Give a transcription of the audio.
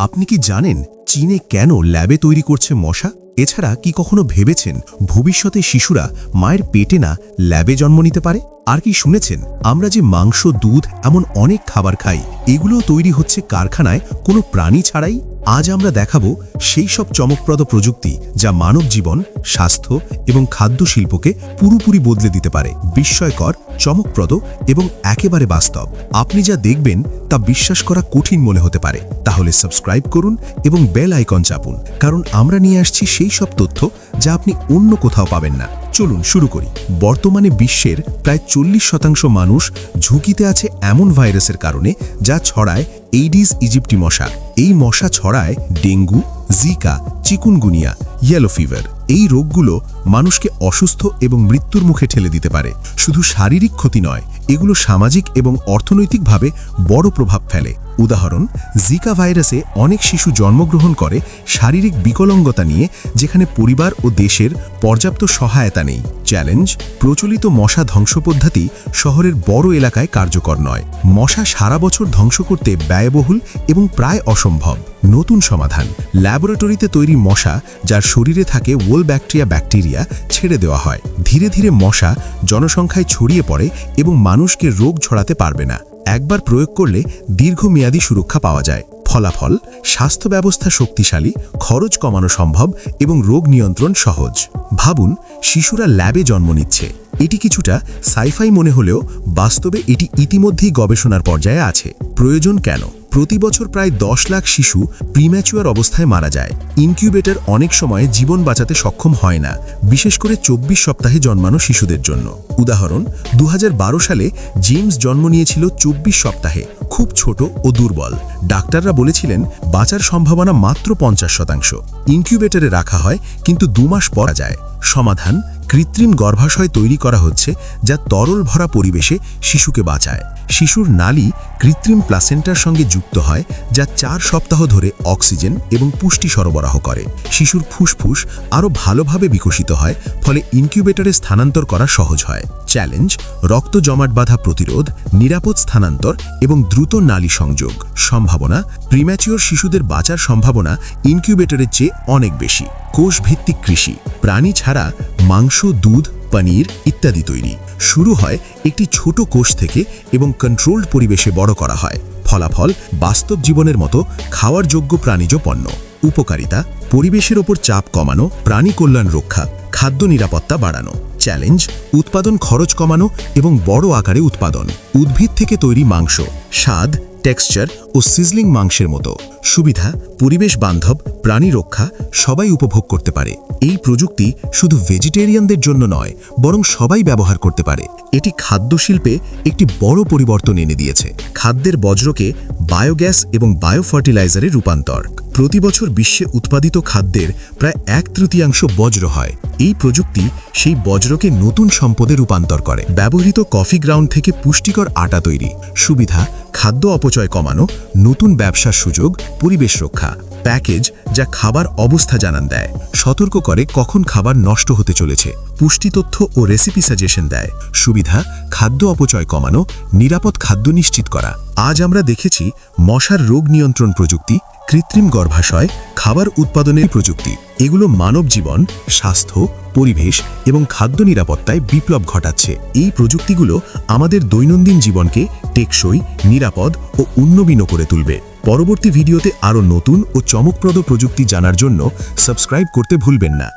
আপনি কি জানেন চীনে কেন ল্যাবে তৈরি করছে মশা? এছাড়া কি কখনো ভেবেছেন ভবিষ্যতে শিশুরা মায়ের পেটে না ল্যাবে জন্ম নিতে পারে? আর কি শুনেছেন আমরা যে মাংস, দুধ এমন অনেক খাবার খাই, এগুলো তৈরি হচ্ছে কারখানায় কোনো প্রাণী ছাড়াই? আজ আমরা দেখাবো সেই সব চমকপ্রদ প্রযুক্তি যা মানব জীবন, স্বাস্থ্য এবং খাদ্য শিল্পকে পুরোপুরি বদলে দিতে পারে। বিস্ময়কর, চমকপ্রদ এবং একেবারে বাস্তব। আপনি যা দেখবেন তা বিশ্বাস করা কঠিন মনে হতে পারে। তাহলে সাবস্ক্রাইব করুন এবং বেল আইকন চাপুন, কারণ আমরা নিয়ে আসছি সেই সব তথ্য যা আপনি অন্য কোথাও পাবেন না। চলুন শুরু করি। বর্তমানে বিশ্বের প্রায় 40% মানুষ ঝুঁকিতে আছে এমন ভাইরাসের কারণে যা ছড়ায় এইডিস ইজিপ্টি মশা। এই মশা ছড়ায় dengue, Zika, chikungunya, yellow fever. এই রোগগুলো মানুষকে অসুস্থ এবং মৃত্যুর মুখে ঠেলে দিতে পারে। শুধু শারীরিক ক্ষতি নয়, এগুলো সামাজিক এবং অর্থনৈতিকভাবে বড় প্রভাব ফেলে। উদাহরণ, জিকা ভাইরাসে অনেক শিশু জন্মগ্রহণ করে শারীরিক বিকলাঙ্গতা নিয়ে, যেখানে পরিবার ও দেশের পর্যাপ্ত সহায়তা নেই। চ্যালেঞ্জ: প্রচলিত মশা ধ্বংস পদ্ধতি শহরের বড় এলাকায় কার্যকর নয়। মশা সারা বছর ধ্বংস করতে ব্যয়বহুল এবং প্রায় অসম্ভব। নতুন সমাধান: ল্যাবরেটরিতে তৈরি মশা যার শরীরে থাকে ওল ব্যাকটেরিয়া ছেড়ে দেওয়া হয়। ধীরে ধীরে মশা জনসংখ্যায় ছড়িয়ে পড়ে এবং মানুষকে রোগ ছড়াতে পারবে না। একবার প্রয়োগ করলে দীর্ঘমেয়াদী সুরক্ষা পাওয়া যায়। ফলাফল: স্বাস্থ্য ব্যবস্থা শক্তিশালী, খরচ কমানো সম্ভব এবং রোগ নিয়ন্ত্রণ সহজ। ভাবুন, শিশুরা ল্যাবে জন্ম নিচ্ছে। এটি কিছুটা সাইফাই মনে হলেও বাস্তবে এটি ইতিমধ্যেই গবেষণার পর্যায়ে আছে। প্রয়োজন কেন? প্রতি বছর প্রায় 10 লাখ শিশু প্রিম্যাচুয়ার অবস্থায় মারা যায়। ইনকিউবেটর অনেক সময় জীবন বাঁচাতে সক্ষম হয় না, বিশেষ করে 24 সপ্তাহে জন্মানো শিশুদের জন্য। উদাহরণ, 2012 সালে জেমস জন্ম নিয়েছিল 24 সপ্তাহে, খুব ছোট ও দুর্বল। ডাক্তাররা বলেছিলেন বাঁচার সম্ভাবনা মাত্র 50%। ইনকিউবেটরে রাখা হয়, কিন্তু 2 মাস পর যায়। সমাধান: কৃত্রিম গর্ভাশয় তৈরি করা হচ্ছে যা তরল ভরা পরিবেশে শিশুকে বাঁচায়। শিশুর নালী কৃত্রিম প্লাসেন্টার সঙ্গে যুক্ত হয়, যা 4 সপ্তাহ ধরে অক্সিজেন এবং পুষ্টি সরবরাহ করে। শিশুর ফুসফুস আরও ভালোভাবে বিকশিত হয়, ফলে ইনকিউবেটরে স্থানান্তর করা সহজ হয়। চ্যালেঞ্জ: রক্ত জমাট বাঁধা প্রতিরোধ, নিরাপদ স্থানান্তর এবং দ্রুত নালী সংযোগ। সম্ভাবনা: প্রিম্যাচিওর শিশুদের বাঁচার সম্ভাবনা ইনকিউবেটরের চেয়ে অনেক বেশি। কোষভিত্তিক কৃষি: প্রাণী ছাড়া মাংস, দুধ, পনির ইত্যাদি তৈরি শুরু হয় একটি ছোট কোষ থেকে এবং কন্ট্রোলড পরিবেশে বড় করা হয়। ফলাফল: বাস্তব জীবনের মতো খাওয়ার যোগ্য প্রাণীজ পণ্য। উপকারিতা: পরিবেশের ওপর চাপ কমানো, প্রাণী কল্যাণ রক্ষা, খাদ্য নিরাপত্তা বাড়ানো। চ্যালেঞ্জ: উৎপাদন খরচ কমানো এবং বড় আকারে উৎপাদন। উদ্ভিদ থেকে তৈরি মাংস, স্বাদ, টেক্সচার ও সিজলিং মাংসের মতো। সুবিধা: পরিবেশ বান্ধব, প্রাণী রক্ষা, সবাই উপভোগ করতে পারে। এই প্রযুক্তি শুধু ভেজিটেরিয়ানদের জন্য নয়, বরং সবাই ব্যবহার করতে পারে। এটি খাদ্য শিল্পে একটি বড় পরিবর্তন এনে দিয়েছে। খাদ্যের বর্জ্যকে বায়োগ্যাস এবং বায়োফার্টিলাইজারে রূপান্তর। প্রতি বছর বিশ্বে উৎপাদিত খাদ্যের প্রায় 1/3 বজ্র হয়। এই প্রযুক্তি সেই বজ্রকে নতুন সম্পদে রূপান্তর করে। ব্যবহৃত কফি গ্রাউন্ড থেকে পুষ্টিকর আটা তৈরি। সুবিধা: খাদ্য অপচয় কমানো, নতুন ব্যবসার সুযোগ, পরিবেশ রক্ষা। প্যাকেজ যা খাবার অবস্থা জানান দেয়, সতর্ক করে কখন খাবার নষ্ট হতে চলেছে। পুষ্টি তথ্য ও রেসিপি সাজেশন দেয়। সুবিধা: খাদ্য অপচয় কমানো, নিরাপদ খাদ্য নিশ্চিত করা। আজ আমরা দেখেছি মশার রোগ নিয়ন্ত্রণ প্রযুক্তি, কৃত্রিম গর্ভাশয়, খাবার উৎপাদনের প্রযুক্তি। এগুলো মানব জীবন, স্বাস্থ্য, পরিবেশ এবং খাদ্য নিরাপত্তায় বিপ্লব ঘটাচ্ছে। এই প্রযুক্তিগুলো আমাদের দৈনন্দিন জীবনকে টেকসই, নিরাপদ ও উন্নয়ন করে তুলবে। পরবর্তী ভিডিওতে আরও নতুন ও চমকপ্রদ প্রযুক্তি জানার জন্য সাবস্ক্রাইব করতে ভুলবেন না।